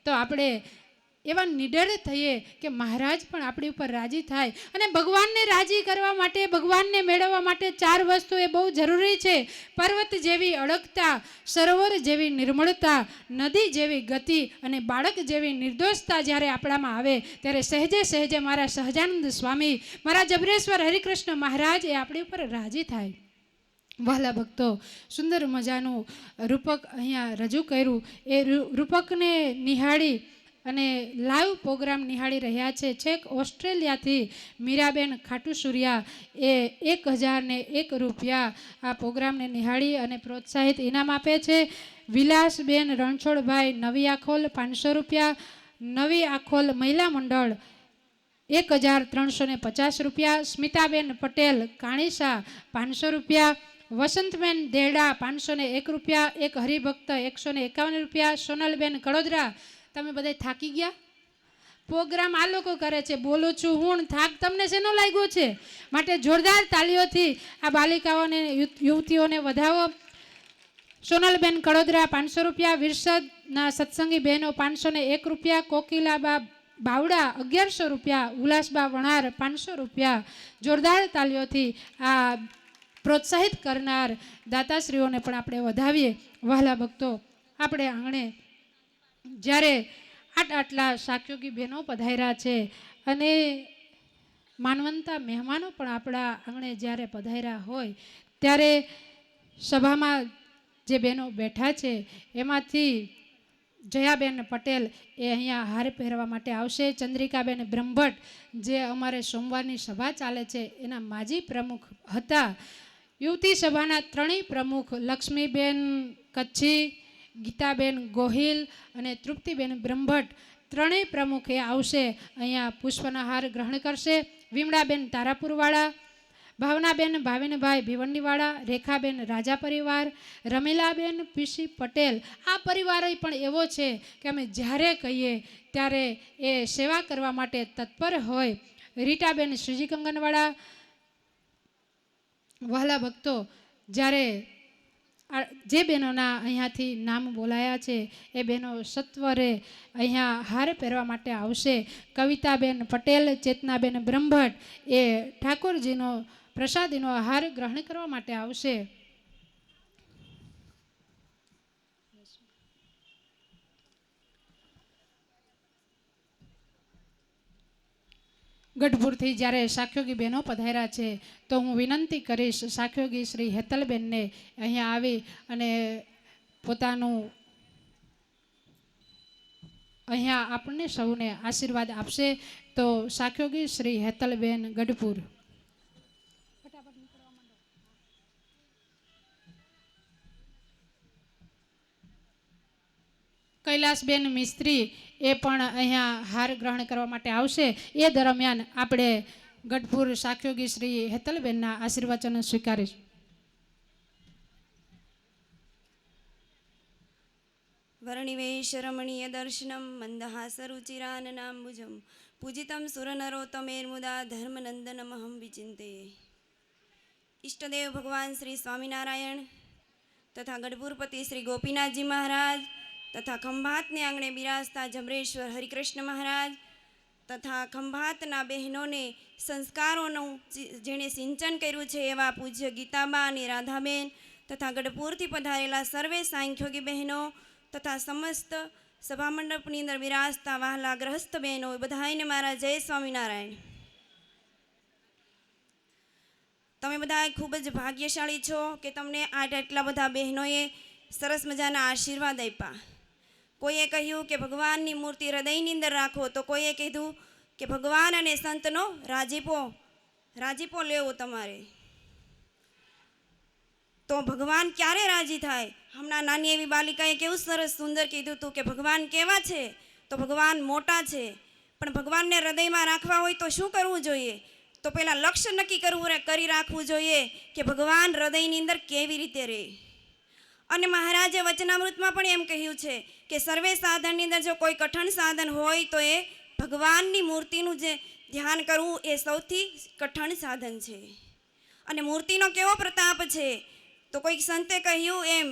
તો આપણે એવા નિડર થઈએ કે મહારાજ પણ આપણી ઉપર રાજી થાય. અને ભગવાનને રાજી કરવા માટે, ભગવાનને મેળવવા માટે 4 વસ્તુ એ બહુ જરૂરી છે. પર્વત જેવી અડગતા, સરોવર જેવી નિર્મળતા, નદી જેવી ગતિ અને બાળક જેવી નિર્દોષતા જ્યારે આપણામાં આવે ત્યારે સહેજે સહેજે મારા સહજાનંદ સ્વામી, મારા જબરેશ્વર હરિકૃષ્ણ મહારાજ એ આપણી ઉપર રાજી થાય. વહાલા ભક્તો, સુંદર મજાનું રૂપક અહીંયા રજૂ કર્યું. એ રૂપકને નિહાળી અને લાઈવ પ્રોગ્રામ નિહાળી રહ્યા છે છેક ઓસ્ટ્રેલિયાથી મીરાબેન ખાટુસુરિયા. એ 1001 રૂપિયા આ પ્રોગ્રામને નિહાળી અને પ્રોત્સાહિત ઇનામ આપે છે. વિલાસબેન રણછોડભાઈ નવી આખોલ 500 રૂપિયા. નવી આખોલ મહિલા મંડળ 1350 રૂપિયા. સ્મિતાબેન પટેલ કાણીસા 500 રૂપિયા. વસંતબેન દેડા 501 રૂપિયા. એક હરિભક્ત 151 રૂપિયા. સોનલબેન કડોદરા, તમે બધા થાકી ગયા? પ્રોગ્રામ આ લોકો કરે છે, બોલું છું હું, થાક તમને શેનો લાગ્યો છે? માટે જોરદાર તાલીઓથી આ બાલિકાઓને, યુવતીઓને વધાવો. સોનલબેન કડોદરા 500 રૂપિયા. વિરસદના સત્સંગી બહેનો 501 રૂપિયા. કોકિલાબા બાવડા 1100 રૂપિયા. ઉલ્લાસબા વણાર 500 રૂપિયા. જોરદાર તાલીઓથી આ પ્રોત્સાહિત કરનાર દાતાશ્રીઓને પણ આપણે વધાવીએ. વહાલા ભક્તો, આપણે આંગણે જ્યારે આટલા સાક્યોગી બહેનો પધાર્યા છે અને માનવંતા મહેમાનો પણ આપણા આંગણે જ્યારે પધાર્યા હોય ત્યારે સભામાં જે બહેનો બેઠા છે એમાંથી જયાબેન પટેલ એ અહીંયા હાર પહેરવા માટે આવશે. ચંદ્રિકાબેન બ્રહ્મભટ્ટ, જે અમારે સોમવારની સભા ચાલે છે એના માજી પ્રમુખ હતા. યુવતી સભાના 3 પ્રમુખ લક્ષ્મીબેન કચ્છી, ગીતાબેન ગોહિલ અને તૃપ્તિબેન બ્રહ્મભટ્ટ 3 પ્રમુખ એ આવશે, અહીંયા પુષ્પના હાર ગ્રહણ કરશે. વિમળાબેન તારાપુરવાળા, ભાવનાબેન ભાવિનભાઈ ભિવંડીવાળા, રેખાબેન રાજા પરિવાર, રમીલાબેન પીસી પટેલ. આ પરિવાર પણ એવો છે કે અમે જ્યારે કહીએ ત્યારે એ સેવા કરવા માટે તત્પર હોય. રીટાબેન શ્રીજી કંગનવાળા. વહાલા ભક્તો, જ્યારે જે બહેનોના અહીંયાથી નામ બોલાયા છે એ બહેનો સત્વરે અહીંયા હાર પહેરવા માટે આવશે. કવિતાબેન પટેલ, ચેતનાબેન બ્રહ્મભટ્ટ એ ઠાકોરજીનો પ્રસાદીનો હાર ગ્રહણ કરવા માટે આવશે. ગઢપુરથી જ્યારે સાક્યોગી બહેનો પધાર્યા છે તો હું વિનંતી કરીશ સાક્યોગી શ્રી હેતલબેનને અહીંયા આવી અને પોતાનું અહીંયા આપણને સૌને આશીર્વાદ આપશે. તો સાક્યોગી શ્રી હેતલબેન ગઢપુર. કૈલાસબેન મિસ્ત્રી એ પણ અહીંયા હાર ગ્રહણ કરવા માટે આવશે. એ દરમિયાન આપણે ગઢપુર સાક્યોગી શ્રી હેતલબેનના આશીર્વચનો સ્વીકારીશું. વર્ણિવેશરમણીય દર્શનમ મંદહાસરુચિરાનનાંબુજમ પૂજિતમ સુરનરોત્તમેર્મુદા ધર્મનંદનમહં વિચિંતે. ઈષ્ટદેવ ભગવાન શ્રી સ્વામિનારાયણ તથા ગઢપુરપતિ શ્રી ગોપીનાથજી મહારાજ તથા ખંભાતને આંગણે બિરાજતા જબરેશ્વર હરિકૃષ્ણ મહારાજ તથા ખંભાતના બહેનોને સંસ્કારોનું જેણે સિંચન કર્યું છે એવા પૂજ્ય ગીતાબા અને રાધાબેન તથા ગઢપુરથી પધારેલા સર્વે સાંખ્યોગી બહેનો તથા સમસ્ત સભામંડપની અંદર બિરાજતા વહાલા ગ્રહસ્થ બહેનો બધાને મારા જય સ્વામિનારાયણ. તમે બધા ખૂબ જ ભાગ્યશાળી છો કે તમને આટલા બધા બહેનોએ સરસ મજાના આશીર્વાદ આપ્યા. કોઈએ કહ્યું કે ભગવાનની મૂર્તિ હૃદયની અંદર રાખો, તો કોઈએ કીધું કે ભગવાન અને સંતનો રાજીપો લેવો તમારે. તો ભગવાન ક્યારે રાજી થાય? હમણાં નાની એવી બાલિકાએ કેવું સરસ સુંદર કીધું હતું કે ભગવાન કેવા છે? તો ભગવાન મોટા છે, પણ ભગવાનને હૃદયમાં રાખવા હોય તો શું કરવું જોઈએ? તો પહેલાં લક્ષ્ય નક્કી કરી રાખવું જોઈએ કે ભગવાન હૃદયની અંદર કેવી રીતે રહે. અને મહારાજે વચનામૃતમાં પણ એમ કહ્યું છે કે સર્વે સાધનની અંદર જો કોઈ કઠણ સાધન હોય તો એ ભગવાનની મૂર્તિનું જે ધ્યાન કરવું એ સૌથી કઠણ સાધન છે. અને મૂર્તિનો કેવો પ્રતાપ છે? તો કોઈક સંતે કહ્યું એમ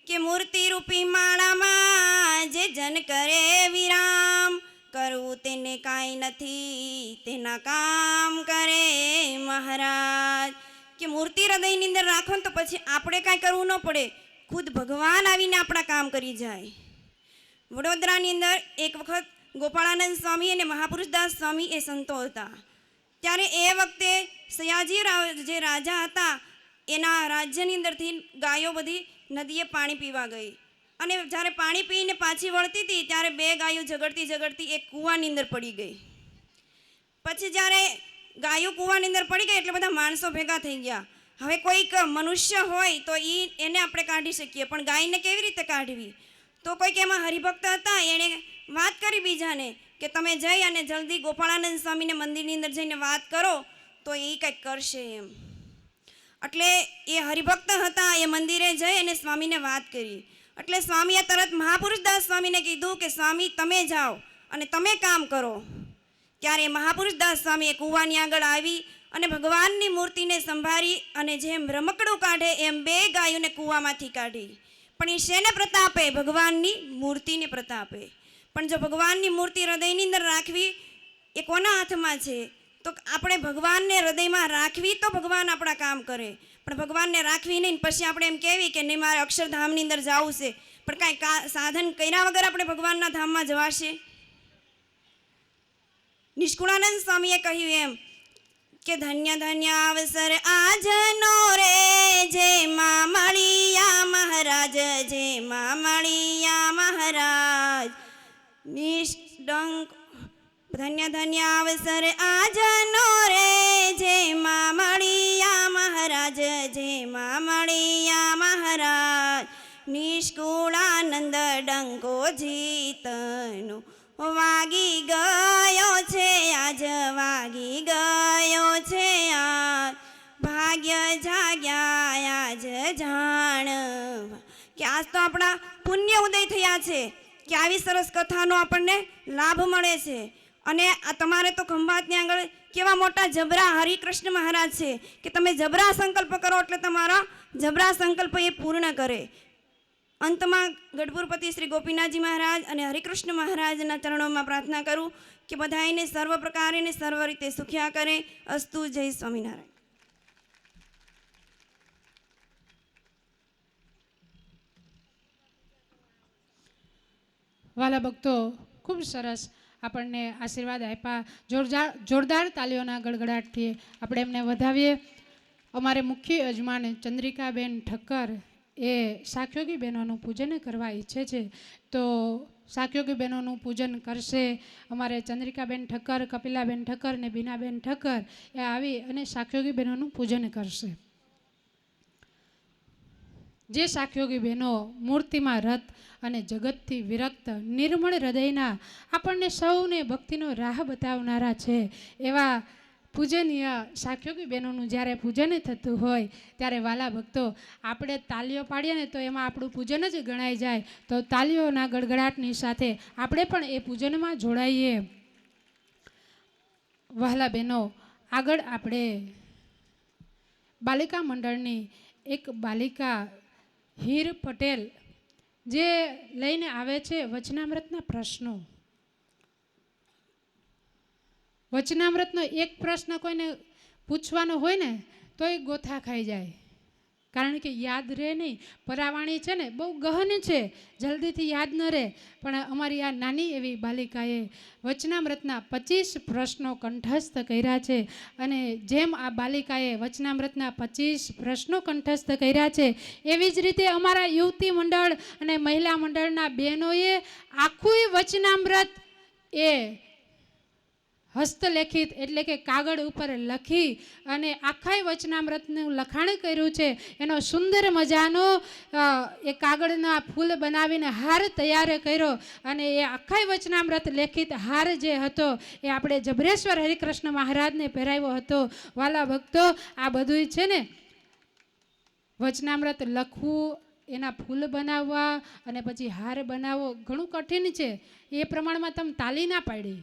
કે મૂર્તિ રૂપી માળામાં જે જન કરે વિરામ, કરવું તેને કાંઈ નથી તેના કામ કરે મહારાજ. કે મૂર્તિ હૃદયની અંદર રાખો ને તો પછી આપણે કાંઈ કરવું ન પડે, ખુદ ભગવાન આવીને આપણા કામ કરી જાય. વડોદરાની અંદર એક વખત ગોપાળાનંદ સ્વામી અને મહાપુરુષદાસ સ્વામી એ સંતો હતા. ત્યારે એ વખતે સયાજી જે રાજા હતા એના રાજ્યની અંદરથી ગાયો બધી નદીએ પાણી પીવા ગઈ, અને જ્યારે પાણી પીને પાછી વળતી હતી ત્યારે 2 ગાયો ઝઘડતી એક કૂવાની અંદર પડી ગઈ. પછી જ્યારે ગાયો કૂવાની અંદર પડી ગઈ એટલે બધા માણસો ભેગા થઈ ગયા. હવે કોઈક મનુષ્ય હોય તો એને આપણે કાઢી શકીએ, પણ ગાયને કેવી રીતે કાઢવી? તો કોઈક એમાં હરિભક્ત હતા, એણે વાત કરી બીજાને કે તમે જઈ અને જલ્દી ગોપાળાનંદ સ્વામીને મંદિરની અંદર જઈને વાત કરો તો એ કંઈક કરશે એમ. એટલે એ હરિભક્ત હતા, એ મંદિરે જઈ અને સ્વામીને વાત કરી. એટલે સ્વામીએ તરત મહાપુરુષદાસ સ્વામીને કીધું કે સ્વામી તમે જાઓ અને તમે કામ કરો. ત્યારે મહાપુરુષદાસ સ્વામી એ કૂવાની આગળ આવી અને ભગવાનની મૂર્તિને સંભાળી અને જેમ રમકડું કાઢે એમ 2 ગાયોને કૂવામાંથી કાઢી. પણ એ શેને પ્રતાપે? ભગવાનની મૂર્તિને પ્રતાપે. પણ જો ભગવાનની મૂર્તિ હૃદયની અંદર રાખવી એ કોના હાથમાં છે? તો આપણે ભગવાનને હૃદયમાં રાખવી તો ભગવાન આપણા કામ કરે. પણ ભગવાનને રાખવી નહીં પછી આપણે એમ કહેવી કે નહીં મારે અક્ષરધામની અંદર જવું છે, પણ કાંઈ સાધન કર્યા વગર આપણે ભગવાનના ધામમાં જવાશે? નિષ્કુળાનંદ સ્વામીએ કહ્યું એમ કે ધન્ય ધન્ય અવસર આજનો રે, જેમાં મળિયા મહારાજ, જેમાં મળિયા મહારાજ. નિષ્ડંક ધન્ય ધન્ય અવસર આજનો રે, જેમાં મળિયા મહારાજ, જેમાં મળિયા મહારાજ. નિષ્કુળાનંદ ડંકો જીતનો વાગી ગયો છે આજ, વાગી ગયો છે આજ. ભાગ્ય જાગ્યા આજ જાણવા કે આજ તો આપણા પુણ્ય ઉદય થયા છે કે આવી સરસ કથાનો આપણને લાભ મળે છે. અને આ તમારે તો ખંભાતની આગળ કેવા મોટા જબરા હરિકૃષ્ણ મહારાજ છે કે તમે જબરા સંકલ્પ કરો એટલે તમારા જબરા સંકલ્પ એ પૂર્ણ કરે. અંતમાં ગઢપુરપતિ શ્રી ગોપીનાથજી મહારાજ અને હરિકૃષ્ણ મહારાજના ચરણોમાં પ્રાર્થના કરું કે બધાને સર્વ પ્રકારે ને સર્વ રીતે સુખ્યા કરે. અસ્તુ. જય સ્વામિનારાયણ. વાલા ભક્તો, ખૂબ સરસ આપણને આશીર્વાદ આપ્યા. જોરદાર તાલીઓના ગડગડાટથી આપણે એમને વધાવીએ. અમારે મુખ્ય યજમાન ચંદ્રિકાબેન ઠક્કર એ સાખ્યોગી બહેનોનું પૂજન કરવા ઈચ્છે છે, તો સાખ્યોગી બહેનોનું પૂજન કરશે. અમારે ચંદ્રિકાબેન ઠક્કર, કપિલાબેન ઠક્કર ને બીનાબેન ઠક્કર એ આવી અને સાખ્યોગી બહેનોનું પૂજન કરશે. જે સાખ્યોગી બહેનો મૂર્તિમાં રત અને જગતથી વિરક્ત નિર્મળ હૃદયના આપણને સૌને ભક્તિનો રાહ બતાવનારા છે, એવા પૂજનીય સાખ્યોગી બહેનોનું જ્યારે પૂજન થતું હોય ત્યારે વાલા ભક્તો આપણે તાલીઓ પાડીએ ને તો એમાં આપણું પૂજન જ ગણાઈ જાય. તો તાલીઓના ગડગડાટની સાથે આપણે પણ એ પૂજનમાં જોડાઈએ. વહાલા બહેનો, આગળ આપણે બાલિકા મંડળની એક બાલિકા હીર પટેલ જે લઈને આવે છે વચનામૃતના પ્રશ્નો. વચનામૃતનો એક પ્રશ્ન કોઈને પૂછવાનો હોય ને તો એ ગોથા ખાઈ જાય, કારણ કે યાદ રહે નહીં. પરાવાણી છે ને બહુ ગહન છે, જલ્દીથી યાદ ન રહે. પણ અમારી આ નાની એવી બાલિકાએ વચનામૃતના 25 પ્રશ્નો કંઠસ્થ કર્યા છે. અને જેમ આ બાલિકાએ વચનામૃતના 25 પ્રશ્નો કંઠસ્થ કર્યા છે એવી જ રીતે અમારા યુવતી મંડળ અને મહિલા મંડળના બહેનોએ આખું વચનામૃત એ હસ્તલેખિત એટલે કે કાગળ ઉપર લખી અને આખા વચનામૃતનું લખાણ કર્યું છે. એનો સુંદર મજાનો એ કાગળના ફૂલ બનાવીને હાર તૈયાર કર્યો અને એ આખા વચનામૃત લેખિત હાર જે હતો એ આપણે જબરેશ્વર હરિકૃષ્ણ મહારાજને પહેરાવ્યો હતો. વાલા ભક્તો, આ બધું છે ને વચનામૃત લખવું, એના ફૂલ બનાવવા અને પછી હાર બનાવવો ઘણું કઠિન છે. એ પ્રમાણમાં તમે તાલી ના પાડી.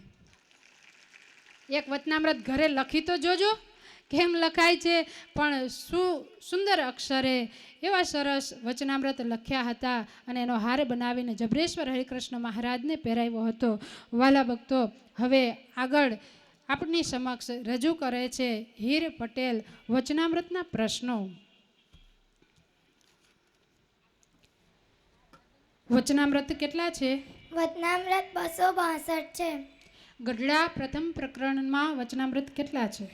એક વચનામૃત ઘરે લખી તો જોજો કેમ લખાય છે, પણ શું સુંદર અક્ષરે એવા સરસ વચનામૃત લખ્યા હતા અને એનો હાર બનાવીને જબરેશ્વર હરિકૃષ્ણ મહારાજને પહેરાવ્યો હતો. વાલા ભક્તો, હવે આગળ આપની સમક્ષ રજૂ કરે છે હીર પટેલ વચનામૃતના પ્રશ્નો. વચનામૃત કેટલા છે? વચનામૃત 262 છે. ગઢડા પ્રથમ પ્રકરણમાં વચનામૃત કેટલા છે?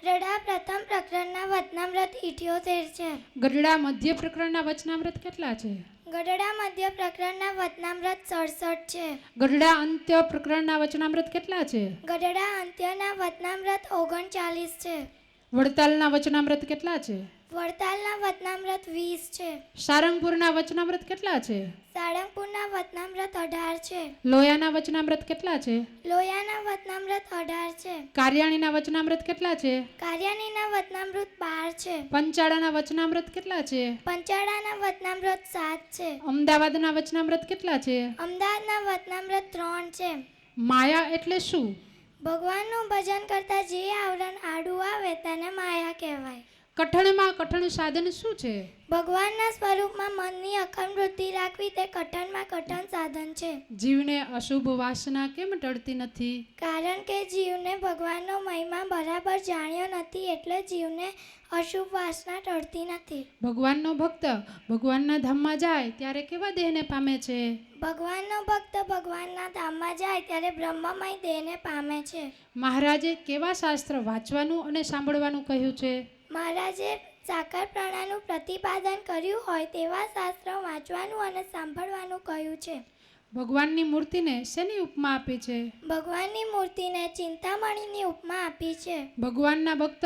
ગઢડા પ્રથમ પ્રકરણના વચનામૃત 78 છે. ગઢડા મધ્ય પ્રકરણના વચનામૃત કેટલા છે? ગઢડા મધ્ય પ્રકરણના વચનામૃત 67 છે. ગઢડા અંત્ય પ્રકરણના વચનામૃત કેટલા છે? ગઢડા અંત્યના વચનામૃત 39 છે. વડતાલના વચનામૃત કેટલા છે? વડતાલના વચનામૃત 20 છે. સારંગપુરના વચનામૃત કેટલા છે? સાળંગપુરના વચનામૃત 18 છે. લોયાના વચનામૃત કેટલા છે? લોયાના વચનામૃત 18 છે. કારિયાણીના વચનામૃત કેટલા છે? કારિયાણીના વચનામૃત 12 છે. પંચાળાના વચનામૃત કેટલા છે? પંચાળાના વચનામૃત 7 છે. અમદાવાદના વચનામૃત કેટલા છે? અમદાવાદના વચનામૃત 3 છે. માયા એટલે શું? ભગવાનનું ભજન કરતા જે આવરણ આડું આવે તેને માયા કહેવાય. કઠણમાં કઠણ સાધન શું છે? ભગવાનના સ્વરૂપમાં મનની અખંડ વૃત્તિ રાખવી તે કઠણમાં કઠણ સાધન છે. જીવને અશુભ વાસના કેમ ટળતી નથી? કારણ કે જીવને ભગવાનનો મહિમા બરાબર જાણ્યો નથી, એટલે જીવને અશુભ વાસના ટળતી નથી. ભગવાનનો ભક્ત ભગવાનના ધામમાં જાય ત્યારે કેવા દેહને પામે છે? ભગવાનનો ભક્ત ભગવાનના ધામમાં જાય ત્યારે બ્રહ્મમય દેહને પામે છે. મહારાજે કેવા શાસ્ત્ર વાંચવાનું અને સાંભળવાનું કહ્યું છે? મહારાજે સાકાર પ્રણાનું પ્રતિપાદન કર્યું હોય તેવા શાસ્ત્રો વાંચવાનું અને સાંભળવાનું કહ્યું છે. ભગવાનની મૂર્તિને શેની ઉપમા આપી છે? ભગવાનની મૂર્તિને ચિંતામણીની ઉપમા આપી છે. ભગવાનના ભક્ત